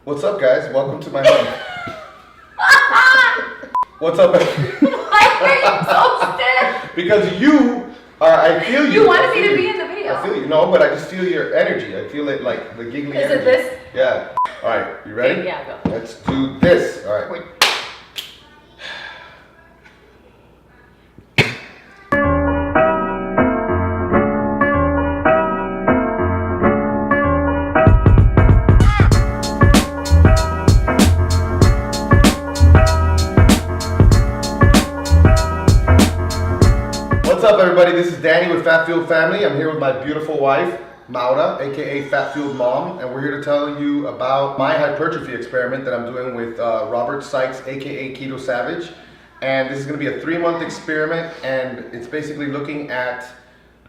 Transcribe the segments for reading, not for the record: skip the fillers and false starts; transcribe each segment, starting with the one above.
What's up, guys? Welcome to my home. What's up? Why are you so stiff? Because you are, I feel you. You wanted me to be in the video. I feel you. No, but I just feel your energy. I feel it like the giggly energy. Is it this? Yeah. All right, you ready? Yeah, go. Let's do this. All right. Wait. What's up, everybody? This is Danny with Fat Fueled Family. I'm here with my beautiful wife, Maura, aka FatFueledMom, and we're here to tell you about my hypertrophy experiment that I'm doing with Robert Sykes, aka Keto Savage. And this is going to be a 3-month experiment, and it's basically looking at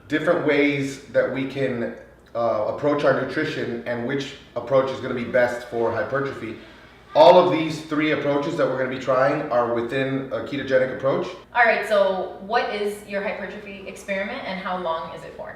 different ways that we can approach our nutrition and which approach is going to be best for hypertrophy. All of these 3 approaches that we're going to be trying are within a ketogenic approach. All right, so what is your hypertrophy experiment and how long is it for?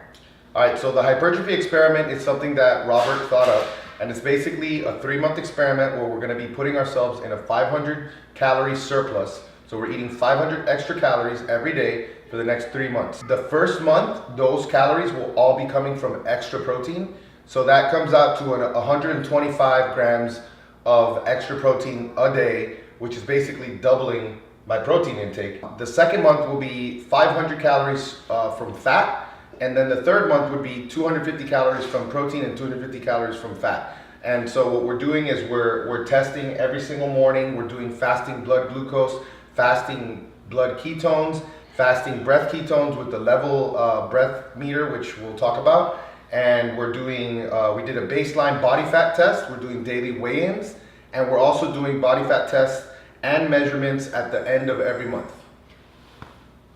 All right, so the hypertrophy experiment is something that Robert thought of, and it's basically a 3-month experiment where we're going to be putting ourselves in a 500 calorie surplus. So we're eating 500 extra calories every day for the next 3 months. The first month, those calories will all be coming from extra protein. So that comes out to 125 grams of extra protein a day, which is basically doubling my protein intake. The second month will be 500 calories from fat, and then the third month would be 250 calories from protein and 250 calories from fat. And so what we're doing is we're testing every single morning. We're doing fasting blood glucose, fasting blood ketones, fasting breath ketones with the LEVL breath meter, which we'll talk about. And we're doing, we did a baseline body fat test. We're doing daily weigh-ins, and we're also doing body fat tests and measurements at the end of every month.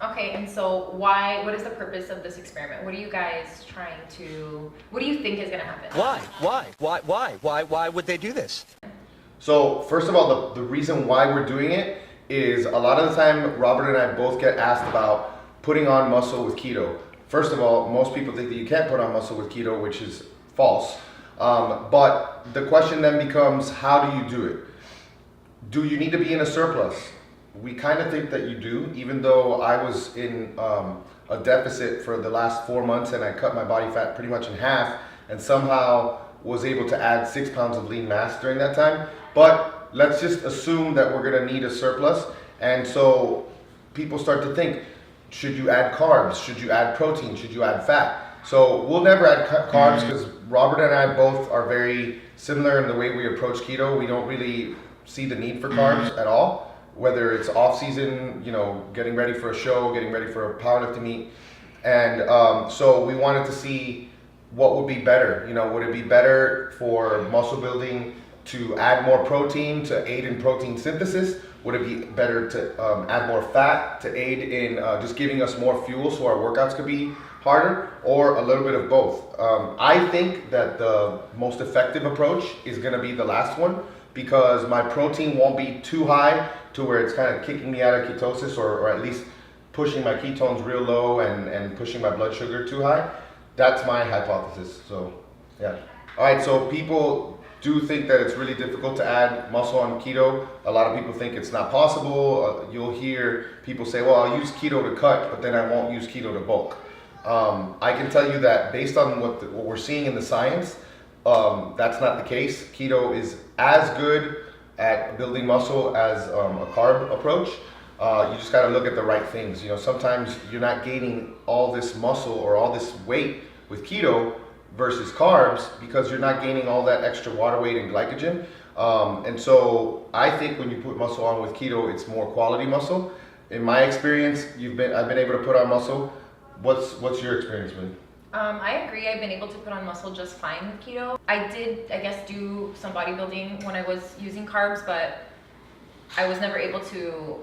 Okay, and so what is the purpose of this experiment? What are you guys trying to, what do you think is gonna happen? Why would they do this? So first of all, the reason why we're doing it is a lot of the time Robert and I both get asked about putting on muscle with keto. First of all, most people think that you can't put on muscle with keto, which is false. But the question then becomes, how do you do it? Do you need to be in a surplus? We kind of think that you do, even though I was in a deficit for the last 4 months and I cut my body fat pretty much in half and somehow was able to add 6 pounds of lean mass during that time. But let's just assume that we're gonna need a surplus. And so people start to think, should you add carbs? Should you add protein? Should you add fat? So we'll never add carbs because Robert and I both are very similar in the way we approach keto. We don't really see the need for carbs at all, whether it's off season, you know, getting ready for a show, getting ready for a powerlifting meet. And so we wanted to see what would be better. You know, would it be better for muscle building to add more protein to aid in protein synthesis? Would it be better to add more fat to aid in just giving us more fuel so our workouts could be harder, or a little bit of both? I think that the most effective approach is going to be the last one, because my protein won't be too high to where it's kind of kicking me out of ketosis, or at least pushing my ketones real low and pushing my blood sugar too high. That's my hypothesis. So yeah. All right, so people do think that it's really difficult to add muscle on keto. A lot of people think it's not possible. You'll hear people say, well, I'll use keto to cut, but then I won't use keto to bulk. I can tell you that based on what we're seeing in the science, that's not the case. Keto is as good at building muscle as a carb approach. You just gotta look at the right things. You know, sometimes you're not gaining all this muscle or all this weight with keto versus carbs because you're not gaining all that extra water weight and glycogen. And so I think when you put muscle on with keto, it's more quality muscle. In my experience, I've been able to put on muscle. What's your experience been? I agree. I've been able to put on muscle just fine with keto. I did, I guess, do some bodybuilding when I was using carbs, but I was never able to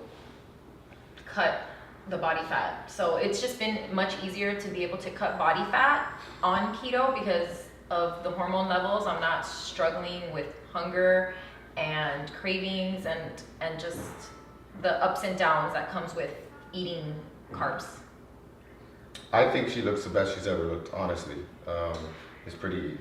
cut the body fat. So it's just been much easier to be able to cut body fat on keto because of the hormone levels. I'm not struggling with hunger and cravings and just the ups and downs that comes with eating carbs. I think she looks the best she's ever looked, honestly. It's pretty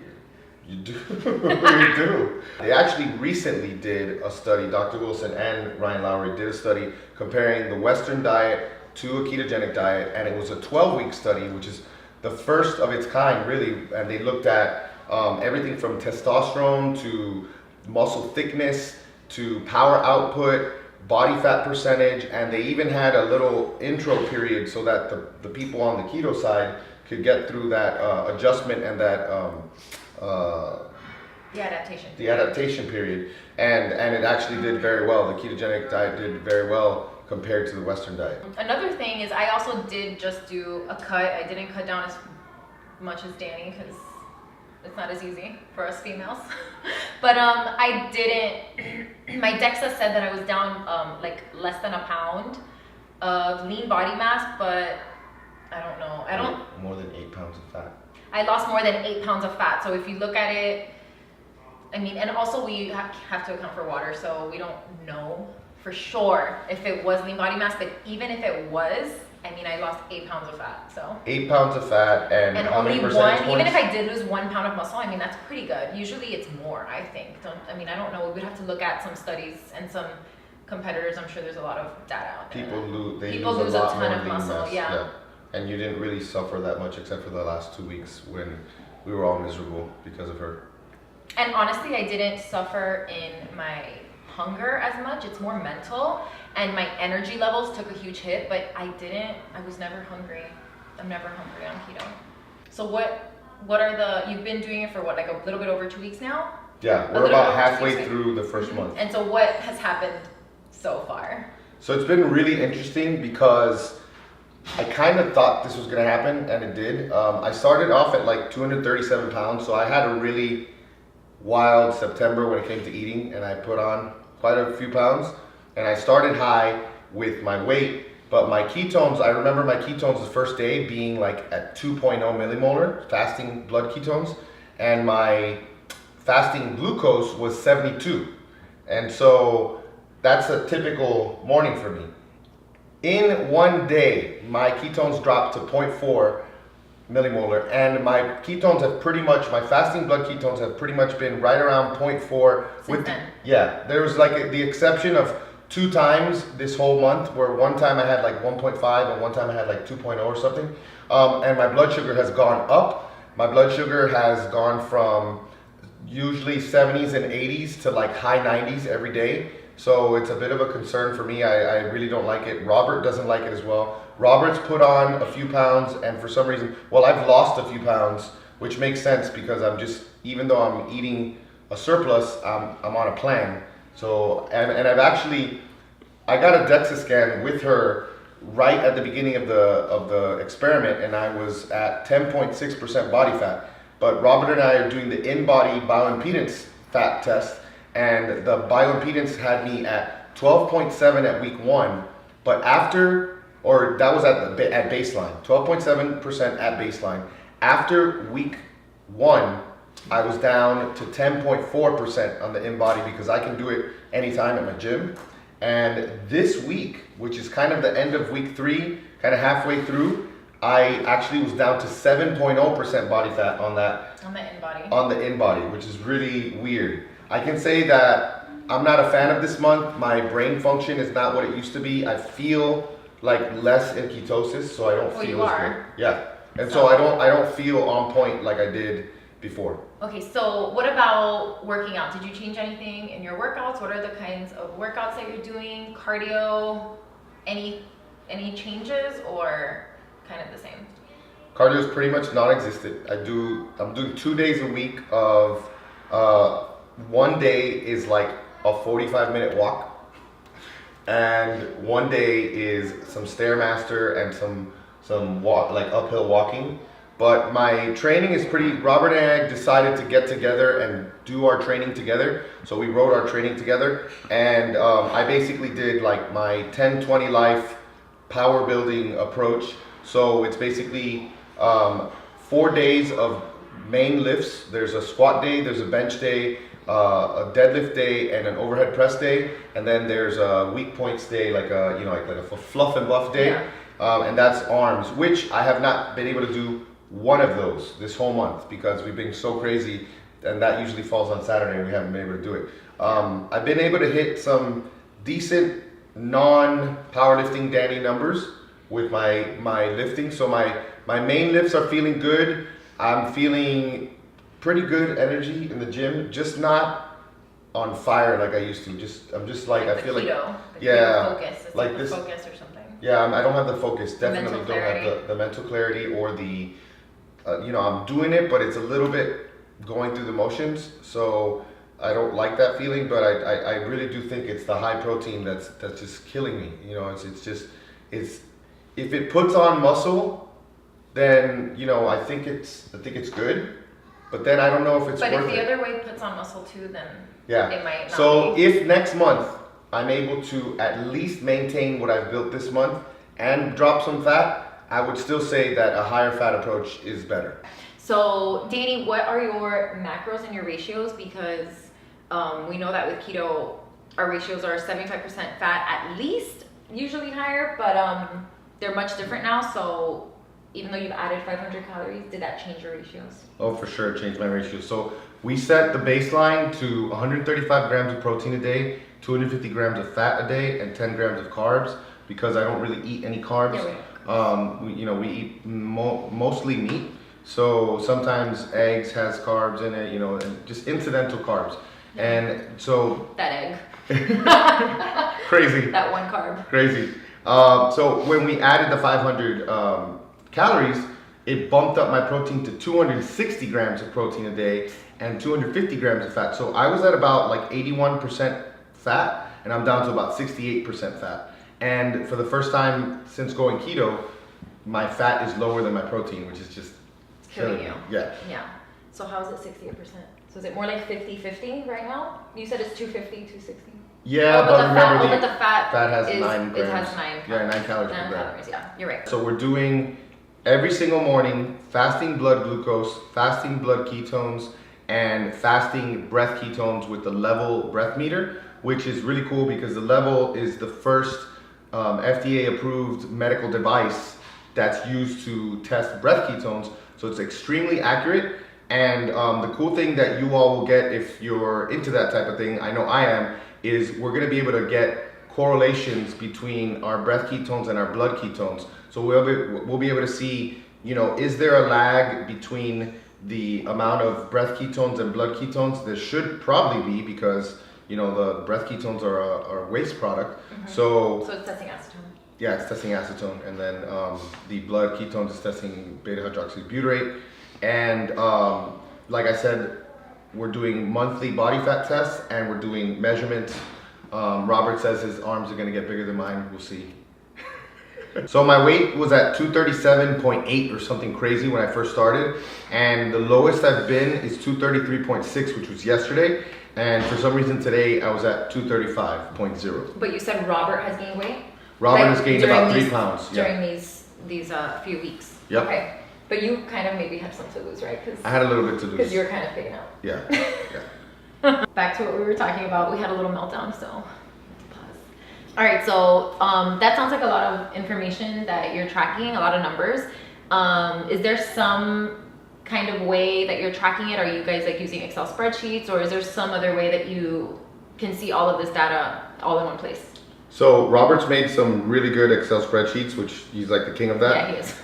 You do. You do. They actually recently did a study, Dr. Wilson and Ryan Lowry did a study comparing the Western diet to a ketogenic diet, and it was a 12-week study, which is the first of its kind, really. And they looked at everything from testosterone to muscle thickness to power output, body fat percentage, and they even had a little intro period so that the people on the keto side could get through that adjustment and that the adaptation period, and it actually did very well. The ketogenic diet did very well compared to the Western diet. Another thing is I also did just do a cut. I didn't cut down as much as Danny because it's not as easy for us females. But I didn't, my DEXA said that I was down like less than a pound of lean body mass, but I don't know. I don't. More than 8 pounds of fat. I lost more than 8 pounds of fat. So if you look at it, I mean, and also we have to account for water, so we don't know for sure if it was lean body mass, but even if it was, I mean, I lost 8 pounds of fat, so. 8 pounds of fat and how only many percentage one, points? even if I did lose 1 pound of muscle, I mean, that's pretty good. Usually it's more, I think. I mean, I don't know. We'd have to look at some studies and some competitors. I'm sure there's a lot of data out there. People lose a ton of muscle, yeah. And you didn't really suffer that much except for the last 2 weeks when we were all miserable because of her. And honestly, I didn't suffer in my hunger as much. It's more mental, and my energy levels took a huge hit, but I was never hungry. I'm never hungry on keto. So what are you've been doing it for what, like a little bit over 2 weeks now? Yeah, we're about halfway through the first month. And so what has happened so far? So it's been really interesting because I kind of thought this was going to happen, and it did. I started off at like 237 pounds, so I had a really wild September when it came to eating, and I put on quite a few pounds. And I started high with my weight, but my ketones, I remember my ketones the first day being like at 2.0 millimolar, fasting blood ketones, and my fasting glucose was 72. And so that's a typical morning for me. In one day, my ketones dropped to 0.4 millimolar, and my ketones have my fasting blood ketones have pretty much been right around 0.4. Yeah, there was like the exception of 2 times this whole month where one time I had like 1.5 and one time I had like 2.0 or something. And my blood sugar has gone up. My blood sugar has gone from usually 70s and 80s to like high 90s every day. So it's a bit of a concern for me. I really don't like it. Robert doesn't like it as well. Robert's put on a few pounds, and for some reason, I've lost a few pounds, which makes sense because even though I'm eating a surplus, I'm on a plan. So, and I got a DEXA scan with her right at the beginning of the experiment, and I was at 10.6% body fat. But Robert and I are doing the in-body bioimpedance fat test, and the bioimpedance had me at 12.7 at week 1, but that was at baseline, 12.7% at baseline. After week 1, I was down to 10.4% on the in-body because I can do it anytime at my gym. And this week, which is kind of the end of week 3, kind of halfway through, I actually was down to 7.0% body fat on the in-body. On the in-body, which is really weird. I can say that I'm not a fan of this month. My brain function is not what it used to be. I feel like less in ketosis, so I don't feel as good. Yeah, and so I don't feel on point like I did before. Okay, so what about working out? Did you change anything in your workouts? What are the kinds of workouts that you're doing? Cardio? Any changes or kind of the same? Cardio is pretty much non-existent. I'm doing 2 days a week of one day is like a 45-minute walk, and one day is some Stairmaster and some walk, like uphill walking. But my training is Robert and I decided to get together and do our training together. So we wrote our training together, and I basically did like my 10-20 life power building approach. So it's basically 4 days of main lifts. There's a squat day, there's a bench day, a deadlift day, and an overhead press day, and then there's a weak points day, like a fluff and buff day, and that's arms, which I have not been able to do one of those this whole month because we've been so crazy and that usually falls on Saturday, and we haven't been able to do it. I've been able to hit some decent non-powerlifting Danny numbers with my lifting. So my main lifts are feeling good. I'm feeling pretty good energy in the gym, just not on fire like I used to. I'm just like I feel keto, like keto focus. It's like like this focus or something. Yeah, I don't have the focus. Definitely mental don't have clarity. the mental clarity or the I'm doing it, but it's a little bit going through the motions. So I don't like that feeling, but I really do think it's the high protein that's just killing me. It's if it puts on muscle, then I think it's good, but then I don't know if it's But worth if the it. other way puts on muscle too, then Yeah. it might not So be. if next month I'm able to at least maintain what I've built this month and drop some fat, I would still say that a higher fat approach is better. So Danny, what are your macros and your ratios? Because we know that with keto, our ratios are 75% fat at least, usually higher, but they're much different now. So even though you've added 500 calories, did that change your ratios? Oh, for sure, it changed my ratio. So we set the baseline to 135 grams of protein a day, 250 grams of fat a day, and 10 grams of carbs, because I don't really eat any carbs. Yeah, We eat mostly meat. So sometimes eggs has carbs in it, and just incidental carbs. And so That egg. crazy. That one carb. Crazy. So when we added the 500 calories, it bumped up my protein to 260 grams of protein a day and 250 grams of fat. So I was at about like 81% fat, and I'm down to about 68% fat. And for the first time since going keto, my fat is lower than my protein, which is just Killing you. Yeah. Yeah. So how is it 68%? So is it more like 50-50 right now? You said it's 250, 260? Yeah, Oh, but the remember fat, but the fat has is, 9 grams. It has 9 calories. Yeah, 9 calories per 9 gram. calories, yeah. You're right. So we're doing every single morning fasting blood glucose, fasting blood ketones, and fasting breath ketones with the LEVL breath meter, which is really cool because the LEVL is the first FDA approved medical device that's used to test breath ketones. So it's extremely accurate. And the cool thing that you all will get if you're into that type of thing, I know I am, is we're gonna be able to get correlations between our breath ketones and our blood ketones. So we'll be able to see, is there a lag between the amount of breath ketones and blood ketones? There should probably be, because the breath ketones are a waste product. Mm-hmm. So it's testing acetone. Yeah, it's testing acetone, and then the blood ketones is testing beta hydroxybutyrate. And like I said, we're doing monthly body fat tests, and we're doing measurements. Robert says his arms are gonna get bigger than mine. We'll see. So my weight was at 237.8 or something crazy when I first started, and the lowest I've been is 233.6, which was yesterday. And for some reason today I was at 235.0. But you said Robert has gained weight? Robert Like, has gained during about 3 these- pounds. During these few weeks. Yep. Okay. But you kind of maybe have some to lose, right? I had a little bit to lose. Because you were kind of figuring out. Yeah. Back to what we were talking about. We had a little meltdown, so pause. All right, so that sounds like a lot of information that you're tracking, a lot of numbers. Is there some kind of way that you're tracking it? Are you guys like using Excel spreadsheets, or is there some other way that you can see all of this data all in one place? So Robert's made some really good Excel spreadsheets, which he's like the king of that. Yeah, he is.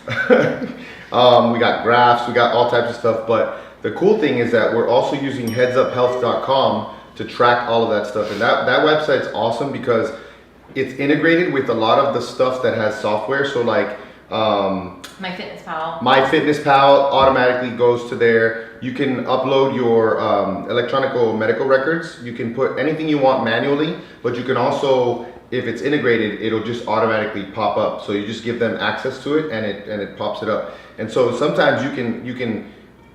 We got graphs, we got all types of stuff, but the cool thing is that we're also using headsuphealth.com to track all of that stuff. And that website's awesome because it's integrated with a lot of the stuff that has software. So like MyFitnessPal. MyFitnessPal automatically goes to there. You can upload your electronic medical records. You can put anything you want manually, but you can also, if it's integrated, it'll just automatically pop up. So you just give them access to it, and it pops it up. And so sometimes you can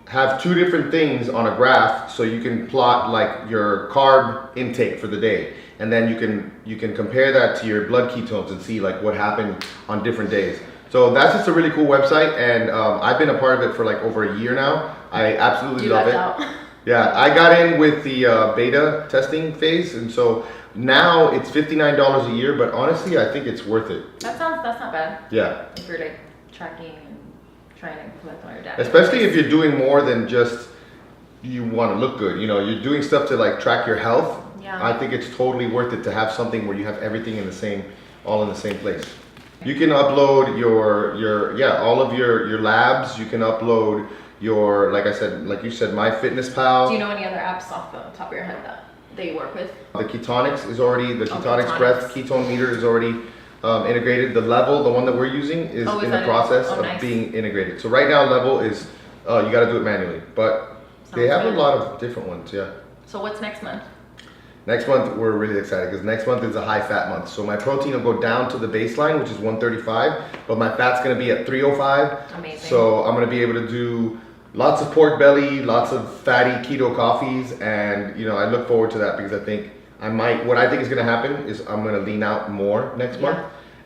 have 2 different things on a graph, so you can plot like your carb intake for the day, and then you can compare that to your blood ketones and see like what happened on different days. So that's just a really cool website, and I've been a part of it for like over a year now. I absolutely love it. Yeah, I got in with the beta testing phase, and so now it's $59 a year, but honestly, I think it's worth it. That's not bad. Yeah. If you're like tracking and trying to collect all your data. Especially if you're doing more than just you want to look good. You know, you're doing stuff to like track your health. Yeah. I think it's totally worth it to have something where you have everything in the same, all in the same place. You can upload all of your labs. You can upload your, like I said, like you said, MyFitnessPal. Do you know any other apps off the top of your head that you work with? The Ketonics is already, the Ketonics Ketonics. breath ketone meter is already integrated. The LEVL, the one that we're using, is in the process of nice. being integrated. So right now LEVL is, you got to do it manually, but they have a lot of different ones, yeah. So what's next month? Next month, we're really excited because next month is a high fat month. So my protein will go down to the baseline, which is 135, but my fat's gonna be at 305. Amazing. So I'm gonna be able to do lots of pork belly, lots of fatty keto coffees, and you know, I look forward to that because I think what I think is gonna happen is I'm gonna lean out more next month,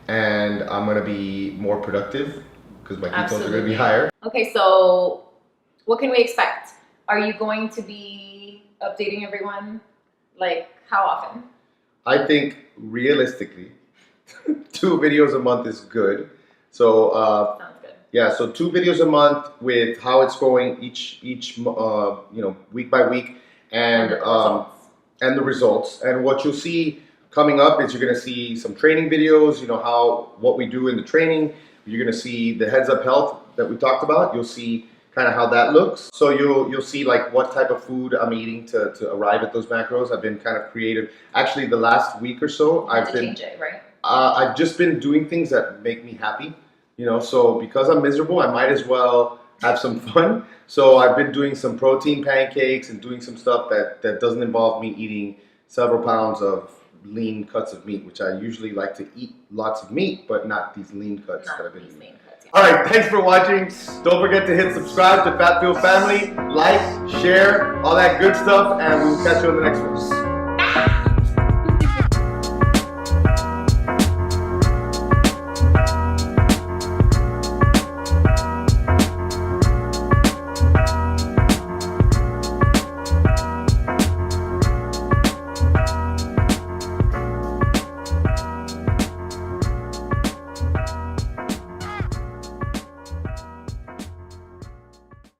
and I'm gonna be more productive because my ketones are gonna be higher. Okay, so what can we expect? Are you going to be updating everyone? Like, how often? I think realistically, 2 videos a month is good. So Sounds good. yeah, so 2 videos a month with how it's going each week by week, and the results. And what you'll see coming up is you're gonna see some training videos. You know what we do in the training. You're gonna see the heads up health that we talked about. You'll see kind of how that looks. So you'll see like what type of food I'm eating to arrive at those macros. I've been kind of creative. Actually, the last week or so, I've been change it, right? I've just been doing things that make me happy. You know, so because I'm miserable, I might as well have some fun. So I've been doing some protein pancakes and doing some stuff that doesn't involve me eating several pounds of lean cuts of meat, which I usually like to eat lots of meat, but not these lean cuts that I've been eating. All right, thanks for watching. Don't forget to hit subscribe to Fat Fuel Family, like, share, all that good stuff, and we'll catch you on the next one.